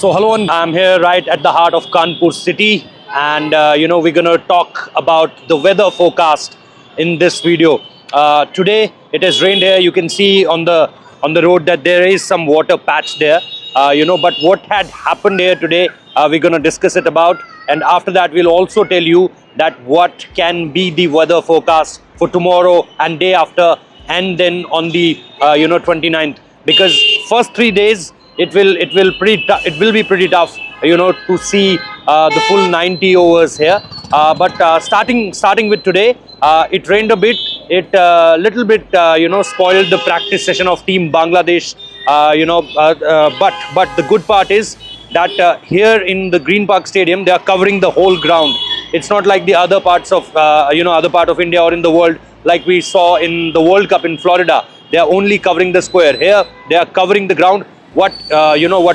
So hello, I'm here right at the heart of Kanpur city, and we're gonna talk about the weather forecast in this video. Today it has rained here. You can see on the road that there is some water patch there. But what had happened here today, we're gonna discuss it about, and after that we'll also tell you that what can be the weather forecast for tomorrow and day after, and then on the 29th, because first 3 days it will be pretty tough to see the full 90 overs here, but starting with today, it rained a bit. It little bit spoiled the practice session of team Bangladesh, but the good part is that here in the Green Park Stadium they are covering the whole ground. It's not like the other parts of other part of India or in the world, like we saw in the World Cup in Florida. They are only covering the square. Here they are covering the ground. What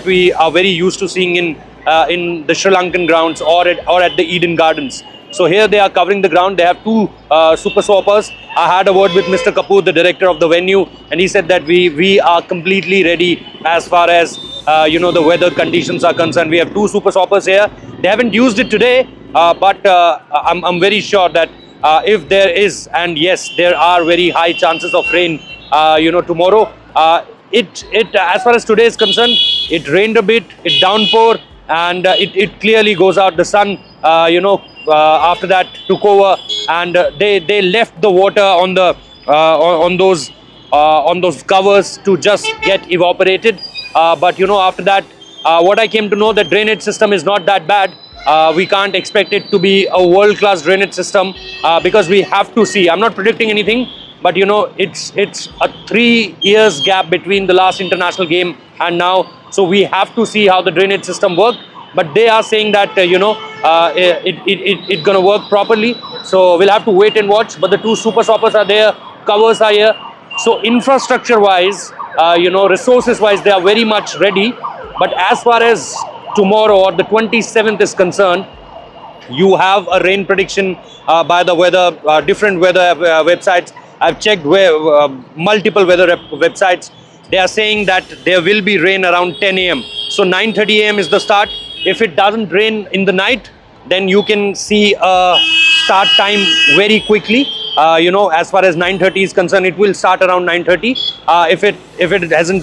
we are very used to seeing in the Sri Lankan grounds or at the Eden Gardens. So here they are covering the ground. They have two super swappers. I had a word with Mr. Kapoor, the director of the venue, and he said that we are completely ready as far as the weather conditions are concerned. We have two super swappers here. They haven't used it today, but I'm very sure that if there is, and yes, there are very high chances of rain tomorrow. It as far as today is concerned, it rained a bit, it downpour, and it clearly goes out. The sun after that took over, and they left the water on the on those covers to just get evaporated, but after that, what I came to know, the drainage system is not that bad. We can't expect it to be a world-class drainage system, because we have to see. I'm not predicting anything, but it's a 3 years gap between the last international game and now, so we have to see how the drainage system works. But they are saying that it's gonna work properly, so we'll have to wait and watch. But the two super swappers are there, covers are here, so infrastructure wise, resources wise, they are very much ready. But as far as tomorrow or the 27th is concerned, you have a rain prediction by the weather, different weather websites. I've checked multiple weather websites. They are saying that there will be rain around 10 a.m. So 9:30 a.m. is the start. If it doesn't rain in the night, then you can see a start time very quickly. As far as 9:30 is concerned, it will start around 9:30. If it doesn't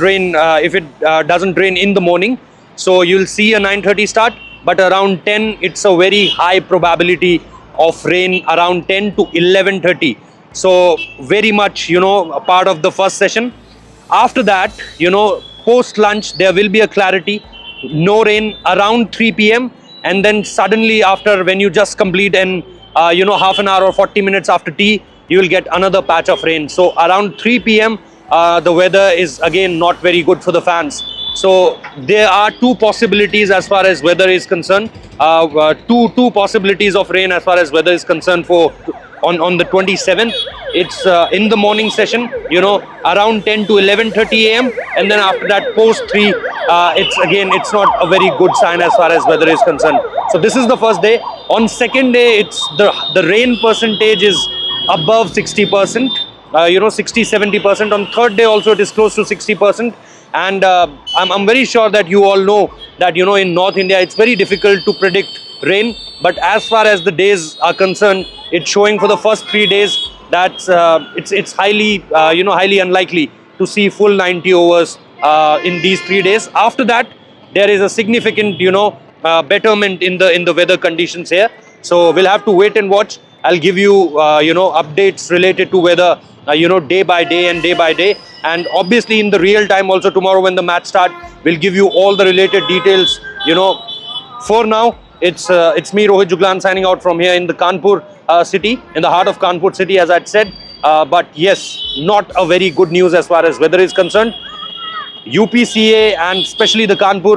rain in the morning, so you'll see a 9:30 start. But around 10, it's a very high probability of rain around 10 to 11:30. So very much, a part of the first session. After that, post lunch, there will be a clarity, no rain around 3 p.m. And then suddenly after, when you just complete and, half an hour or 40 minutes after tea, you will get another patch of rain. So around 3 p.m., the weather is again not very good for the fans. So there are two possibilities as far as weather is concerned. Two possibilities of rain as far as weather is concerned for on the 27th. It's in the morning session, around 10 to 11:30 a.m. and then after that post 3, it's not a very good sign as far as weather is concerned. So this is the first day. On second day, it's the rain percentage is above 60%, 60-70%. On third day also it is close to 60%. And I'm very sure that you all know that in North India it's very difficult to predict rain, but as far as the days are concerned, it's showing for the first 3 days that it's highly highly unlikely to see full 90 overs in these 3 days. After that, there is a significant betterment in the weather conditions here, so we'll have to wait and watch. I'll give you updates related to weather day by day and day by day, and obviously in the real time also tomorrow when the match start, we'll give you all the related details. For now, it's me, Rohit Juglan, signing out from here in the Kanpur city, in the heart of Kanpur city, as I'd said. But yes, not a very good news as far as weather is concerned. UPCA and especially the Kanpur,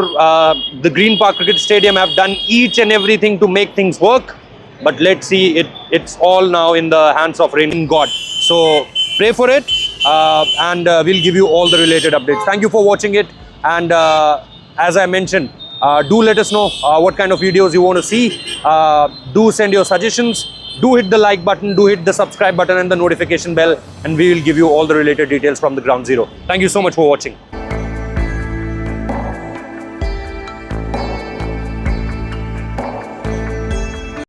the Green Park Cricket Stadium have done each and everything to make things work. But let's see, it's all now in the hands of rain God. So pray for it, and we'll give you all the related updates. Thank you for watching it, and as I mentioned, do let us know what kind of videos you want to see. Do send your suggestions. Do hit the like button, do hit the subscribe button and the notification bell, and we will give you all the related details from the ground zero. Thank you so much for watching.